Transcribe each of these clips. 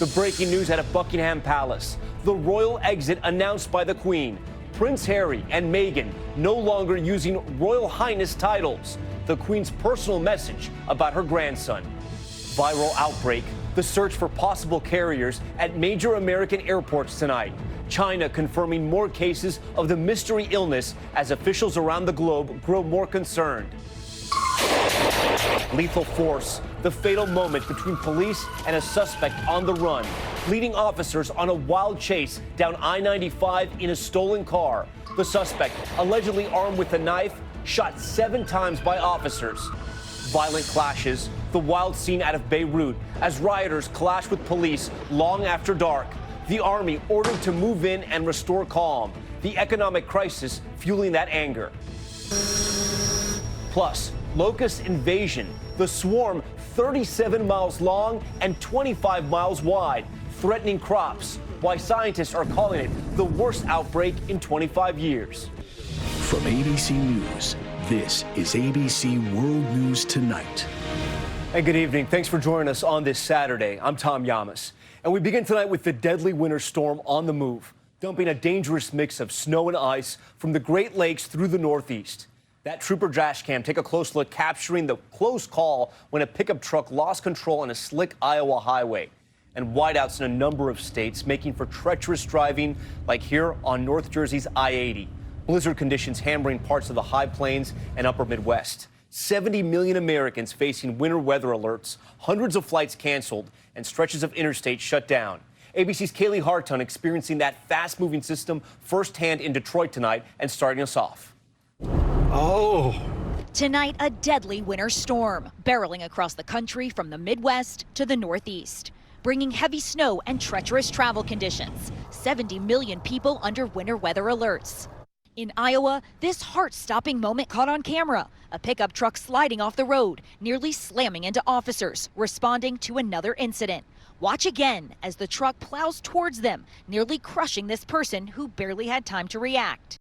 The breaking news out of Buckingham Palace. The royal exit announced by the Queen. Prince Harry and Meghan no longer using Royal Highness titles. The Queen's personal message about her grandson. Viral outbreak. The search for possible carriers at major American airports tonight. China confirming more cases of the mystery illness as officials around the globe grow more concerned. Lethal force. The fatal moment between police and a suspect on the run, leading officers on a wild chase down I-95 in a stolen car. The suspect, allegedly armed with a knife, shot 7 times by officers. Violent clashes. The wild scene out of Beirut as rioters clash with police long after dark. The army ordered to move in and restore calm. The economic crisis fueling that anger. Plus, locust invasion. The swarm 37 miles long and 25 miles wide, threatening crops. Why scientists are calling it the worst outbreak in 25 years. From ABC News, this is ABC World News Tonight. And good evening. Thanks for joining us on this Saturday. I'm Tom Yamas. And we begin tonight with the deadly winter storm on the move, dumping a dangerous mix of snow and ice from the Great Lakes through the Northeast. That Trooper dash cam take a close look capturing the close call when a pickup truck lost control on a slick Iowa highway. And whiteouts in a number of states making for treacherous driving, like here on North Jersey's I-80. Blizzard conditions hammering parts of the high plains and upper Midwest. 70 million Americans facing winter weather alerts, hundreds of flights canceled, and stretches of interstate shut down. ABC's Kaylee Hartung experiencing that fast-moving system firsthand in Detroit tonight and starting us off. Tonight, a deadly winter storm barreling across the country from the Midwest to the Northeast, bringing heavy snow and treacherous travel conditions. 70 million people under winter weather alerts. In Iowa, this heart-stopping moment caught on camera. A pickup truck sliding off the road, nearly slamming into officers, responding to another incident. Watch again as the truck plows towards them, nearly crushing this person who barely had time to react.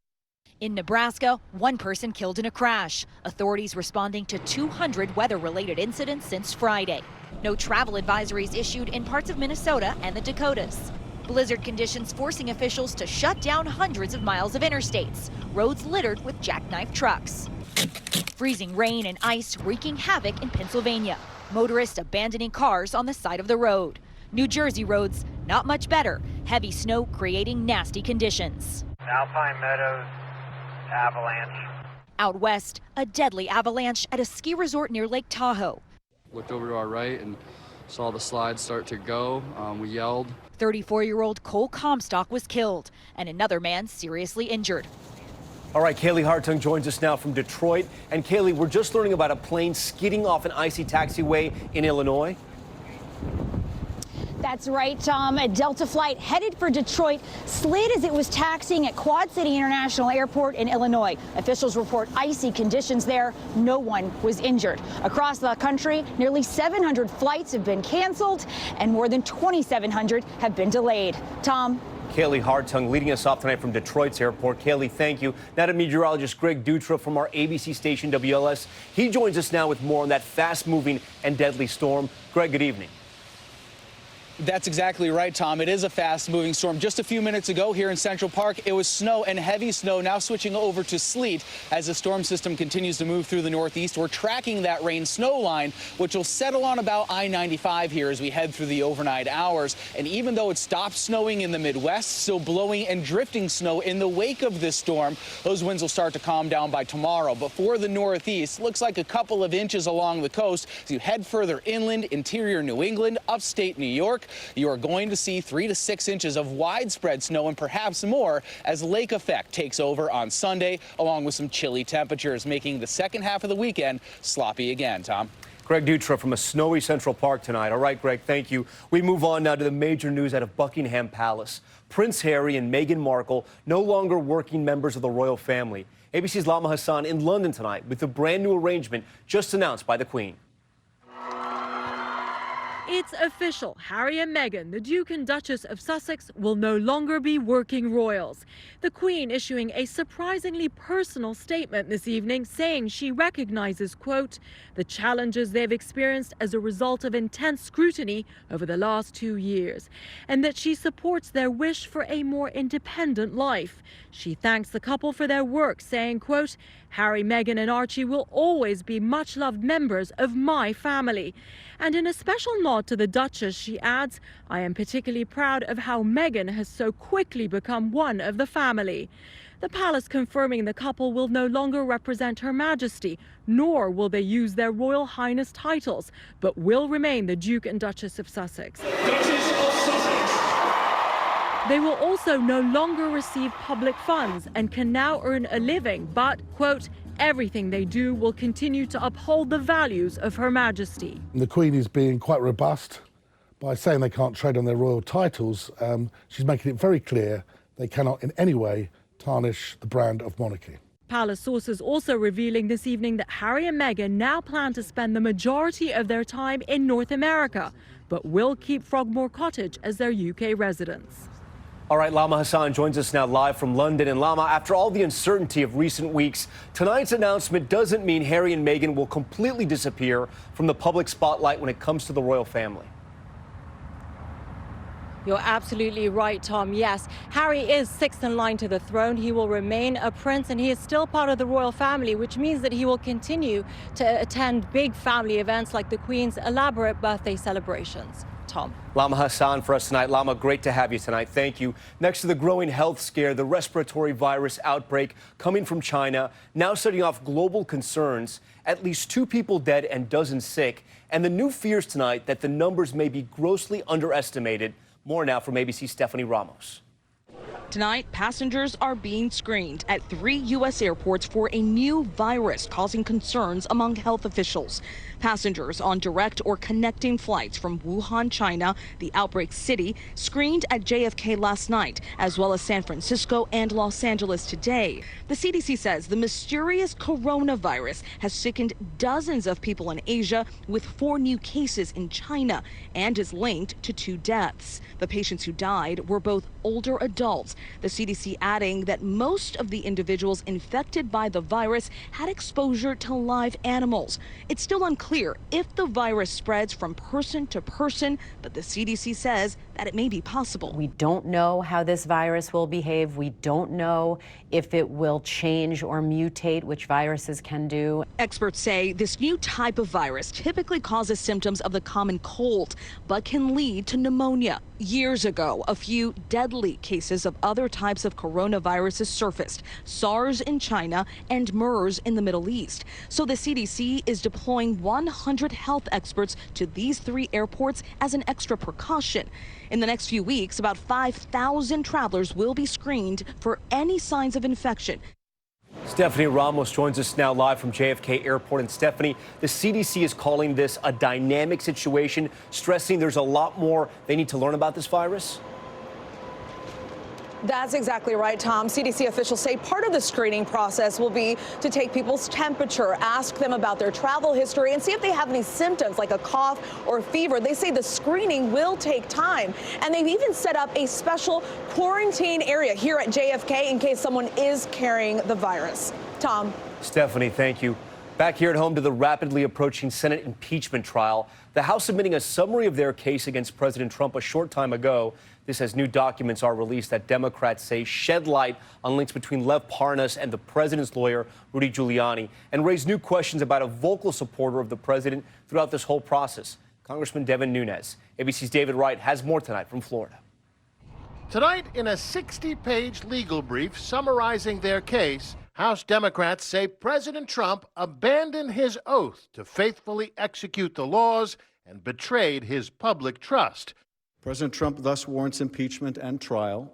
In Nebraska, 1 person killed in a crash. Authorities responding to 200 weather-related incidents since Friday. No travel advisories issued in parts of Minnesota and the Dakotas. Blizzard conditions forcing officials to shut down hundreds of miles of interstates, roads littered with jackknife trucks. Freezing rain and ice wreaking havoc in Pennsylvania. Motorists abandoning cars on the side of the road. New Jersey roads, not much better. Heavy snow creating nasty conditions. Alpine Meadows, avalanche. Out west, a deadly avalanche at a ski resort near Lake Tahoe. Looked over to our right and saw the slide start to go. We yelled. 34-year-old Cole Comstock was killed and another man seriously injured. All right, Kaylee Hartung joins us now from Detroit. And Kaylee, we're just learning about a plane skidding off an icy taxiway in Illinois. That's right, Tom. A Delta flight headed for Detroit slid as it was taxiing at Quad City International Airport in Illinois. Officials report icy conditions there. No one was injured. Across the country, nearly 700 flights have been canceled and more than 2,700 have been delayed. Tom. Kaylee Hartung leading us off tonight from Detroit's airport. Kaylee, thank you. Now to meteorologist Greg Dutra from our ABC station WLS. He joins us now with more on that fast-moving and deadly storm. Greg, good evening. That's exactly right, Tom. It is a fast-moving storm. Just a few minutes ago here in Central Park, it was snow and heavy snow, now switching over to sleet as the storm system continues to move through the Northeast. We're tracking that rain-snow line, which will settle on about I-95 here as we head through the overnight hours. And even though it stopped snowing in the Midwest, still blowing and drifting snow in the wake of this storm, those winds will start to calm down by tomorrow. But for the Northeast, looks like a couple of inches along the coast. As you head further inland, interior New England, upstate New York, you are going to see 3 to 6 inches of widespread snow and perhaps more as lake effect takes over on Sunday, along with some chilly temperatures, making the second half of the weekend sloppy again, Tom. Greg Dutra from a snowy Central Park tonight. All right, Greg, thank you. We move on now to the major news out of Buckingham Palace. Prince Harry and Meghan Markle no longer working members of the royal family. ABC's Lama Hassan in London tonight with the brand new arrangement just announced by the Queen. It's official. Harry and Meghan, the Duke and Duchess of Sussex, will no longer be working royals. The Queen issuing a surprisingly personal statement this evening saying she recognizes, quote, the challenges they've experienced as a result of intense scrutiny over the last 2 years, and that she supports their wish for a more independent life. She thanks the couple for their work, saying, quote, Harry, Meghan and Archie will always be much-loved members of my family. And in a special nod to the Duchess, she adds, I am particularly proud of how Meghan has so quickly become one of the family. The palace confirming the couple will no longer represent Her Majesty, nor will they use their Royal Highness titles, but will remain the Duke and Duchess of Sussex. Duchess of Sussex. They will also no longer receive public funds and can now earn a living, but, quote, everything they do will continue to uphold the values of Her Majesty. The Queen is being quite robust by saying they can't trade on their royal titles. She's making it very clear they cannot in any way tarnish the brand of monarchy. Palace sources also revealing this evening that Harry and Meghan now plan to spend the majority of their time in North America, but will keep Frogmore Cottage as their UK residence. All right, Lama Hassan joins us now live from London. And Lama, after all the uncertainty of recent weeks, tonight's announcement doesn't mean Harry and Meghan will completely disappear from the public spotlight when it comes to the royal family. You're absolutely right, Tom. Yes, Harry is sixth in line to the throne. He will remain a prince and he is still part of the royal family, which means that he will continue to attend big family events like the Queen's elaborate birthday celebrations. Tom. Lama Hassan for us tonight. Lama, great to have you tonight. Thank you. Next to the growing health scare, the respiratory virus outbreak coming from China, now setting off global concerns. At least 2 people dead and dozens sick. And the new fears tonight that the numbers may be grossly underestimated. More now from ABC's Stephanie Ramos. Tonight, passengers are being screened at 3 U.S. airports for a new virus causing concerns among health officials. Passengers on direct or connecting flights from Wuhan, China, the outbreak city, screened at JFK last night, as well as San Francisco and Los Angeles today. The CDC says the mysterious coronavirus has sickened dozens of people in Asia, with 4 new cases in China, and is linked to 2 deaths. The patients who died were both older adults. The CDC adding that most of the individuals infected by the virus had exposure to live animals. It's still unclear if the virus spreads from person to person, but the CDC says that it may be possible. We don't know how this virus will behave. We don't know if it will change or mutate, which viruses can do. Experts say this new type of virus typically causes symptoms of the common cold, but can lead to pneumonia. Years ago, a few deadly cases of other types of coronaviruses surfaced, SARS in China and MERS in the Middle East. So the CDC is deploying 100 health experts to these 3 airports as an extra precaution. In the next few weeks, about 5,000 travelers will be screened for any signs of infection. Stephanie Ramos joins us now live from JFK Airport. And Stephanie, the CDC is calling this a dynamic situation, stressing there's a lot more they need to learn about this virus. That's exactly right, Tom. CDC officials say part of the screening process will be to take people's temperature, ask them about their travel history, and see if they have any symptoms like a cough or fever. They say the screening will take time, and they've even set up a special quarantine area here at JFK in case someone is carrying the virus. Tom. Stephanie, thank you. Back here at home to the rapidly approaching Senate impeachment trial. The House submitting a summary of their case against President Trump a short time ago. This as new documents are released that Democrats say shed light on links between Lev Parnas and the president's lawyer, Rudy Giuliani, and raise new questions about a vocal supporter of the president throughout this whole process. Congressman Devin Nunes. ABC's David Wright has more tonight from Florida. Tonight, in a 60-page legal brief summarizing their case, House Democrats say President Trump abandoned his oath to faithfully execute the laws and betrayed his public trust. President Trump thus warrants impeachment and trial,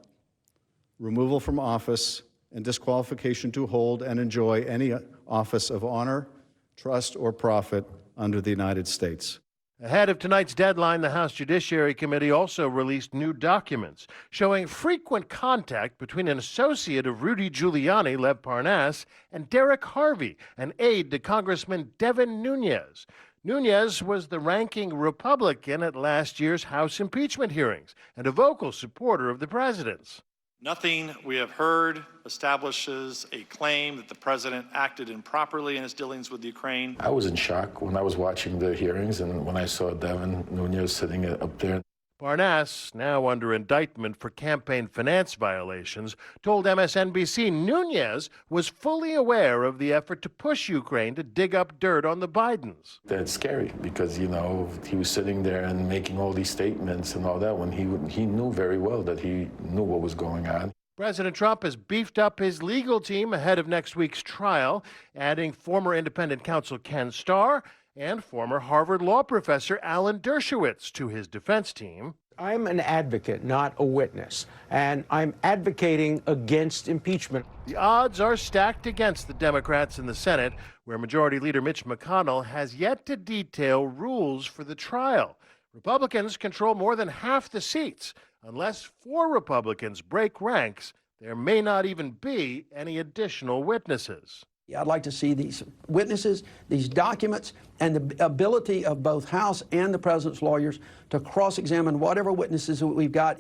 removal from office, and disqualification to hold and enjoy any office of honor, trust, or profit under the United States. Ahead of tonight's deadline, the House Judiciary Committee also released new documents showing frequent contact between an associate of Rudy Giuliani, Lev Parnas, and Derek Harvey, an aide to Congressman Devin Nunes. Nunes was the ranking Republican at last year's House impeachment hearings and a vocal supporter of the president's. Nothing we have heard establishes a claim that the president acted improperly in his dealings with Ukraine. I was in shock when I was watching the hearings and when I saw Devin Nunes sitting up there. Parnas, now under indictment for campaign finance violations, told MSNBC Nunes was fully aware of the effort to push Ukraine to dig up dirt on the Bidens. That's scary because, you know, he was sitting there and making all these statements and all that when he knew very well that he knew what was going on. President Trump has beefed up his legal team ahead of next week's trial, adding former independent counsel Ken Starr and former Harvard law professor Alan Dershowitz to his defense team. I'm an advocate, not a witness, and I'm advocating against impeachment. The odds are stacked against the Democrats in the Senate, where Majority Leader Mitch McConnell has yet to detail rules for the trial. Republicans control more than half the seats. Unless 4 Republicans break ranks, there may not even be any additional witnesses. I'd like to see these witnesses, these documents, and the ability of both House and the president's lawyers to cross-examine whatever witnesses we've got.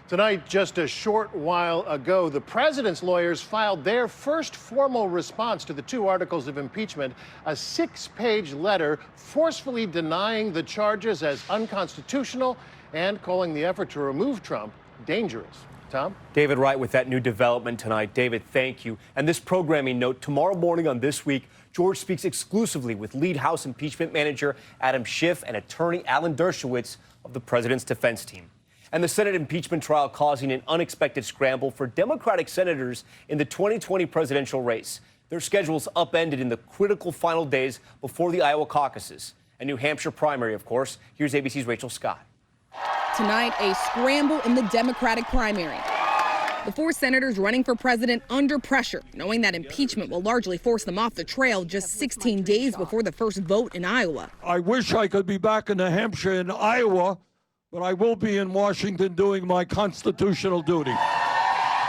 Tonight, just a short while ago, the president's lawyers filed their first formal response to the 2 articles of impeachment, a 6-page letter forcefully denying the charges as unconstitutional and calling the effort to remove Trump dangerous. Tom? David Wright with that new development tonight. David, thank you. And this programming note, tomorrow morning on This Week, George speaks exclusively with lead House impeachment manager Adam Schiff and attorney Alan Dershowitz of the president's defense team. And the Senate impeachment trial causing an unexpected scramble for Democratic senators in the 2020 presidential race. Their schedules upended in the critical final days before the Iowa caucuses. A New Hampshire primary, of course. Here's ABC's Rachel Scott. Tonight, a scramble in the Democratic primary. The 4 senators running for president under pressure, knowing that impeachment will largely force them off the trail just 16 days before the first vote in Iowa. I wish I could be back in New Hampshire and Iowa, but I will be in Washington doing my constitutional duty.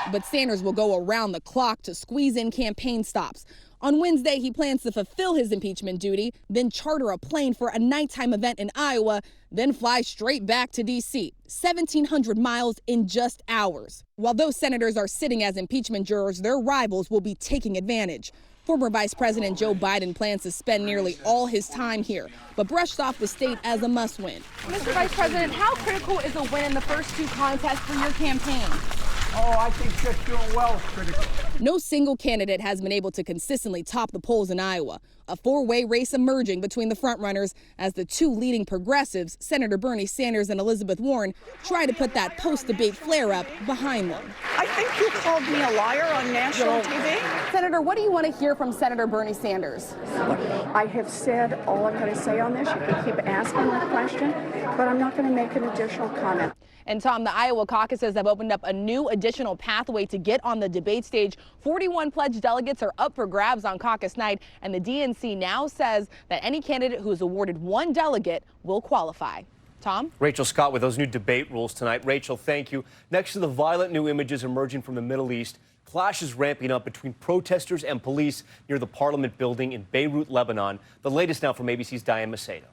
But Sanders will go around the clock to squeeze in campaign stops. On Wednesday, he plans to fulfill his impeachment duty, then charter a plane for a nighttime event in Iowa, then fly straight back to D.C., 1,700 miles in just hours. While those senators are sitting as impeachment jurors, their rivals will be taking advantage. Former Vice President Joe Biden plans to spend nearly all his time here, but brushed off the state as a must-win. Mr. Vice President, how critical is a win in the first 2 contests for your campaign? Oh, I think just doing well is critical. No single candidate has been able to consistently top the polls in Iowa. A 4-way race emerging between the frontrunners as the 2 leading progressives, Senator Bernie Sanders and Elizabeth Warren, try to put that post-debate flare-up behind them. I think you called me a liar on national TV. Senator, what do you want to hear from Senator Bernie Sanders? I have said all I've got to say on this. You can keep asking that question, but I'm not going to make an additional comment. And Tom, the Iowa caucuses have opened up a new additional pathway to get on the debate stage. 41 pledged delegates are up for grabs on caucus night, and the DNC now says that any candidate who is awarded 1 delegate will qualify. Tom? Rachel Scott with those new debate rules tonight. Rachel, thank you. Next to the violent new images emerging from the Middle East, clashes ramping up between protesters and police near the Parliament building in Beirut, Lebanon. The latest now from ABC's Diane Macedo.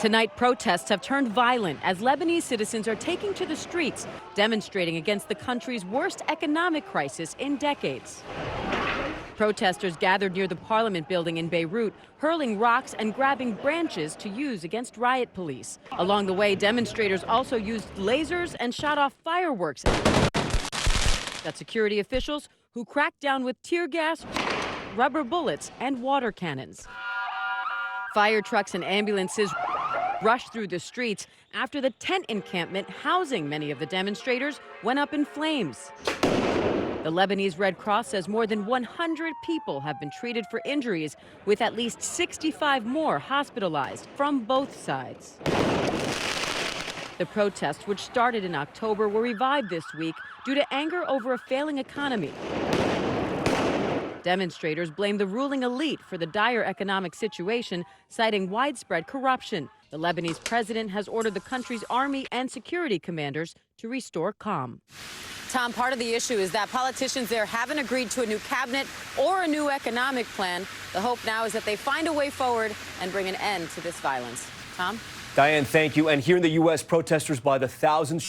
Tonight, protests have turned violent as Lebanese citizens are taking to the streets, demonstrating against the country's worst economic crisis in decades. Protesters gathered near the Parliament building in Beirut, hurling rocks and grabbing branches to use against riot police. Along the way, demonstrators also used lasers and shot off fireworks at security officials who cracked down with tear gas, rubber bullets, and water cannons. Fire trucks and ambulances rushed through the streets after the tent encampment housing many of the demonstrators went up in flames. The Lebanese Red Cross says more than 100 people have been treated for injuries, with at least 65 more hospitalized from both sides. The protests, which started in October, were revived this week due to anger over a failing economy. Demonstrators blame the ruling elite for the dire economic situation, citing widespread corruption. The Lebanese president has ordered the country's army and security commanders to restore calm. Tom, part of the issue is that politicians there haven't agreed to a new cabinet or a new economic plan. The hope now is that they find a way forward and bring an end to this violence. Tom? Diane, thank you. And here in the U.S., protesters by the thousands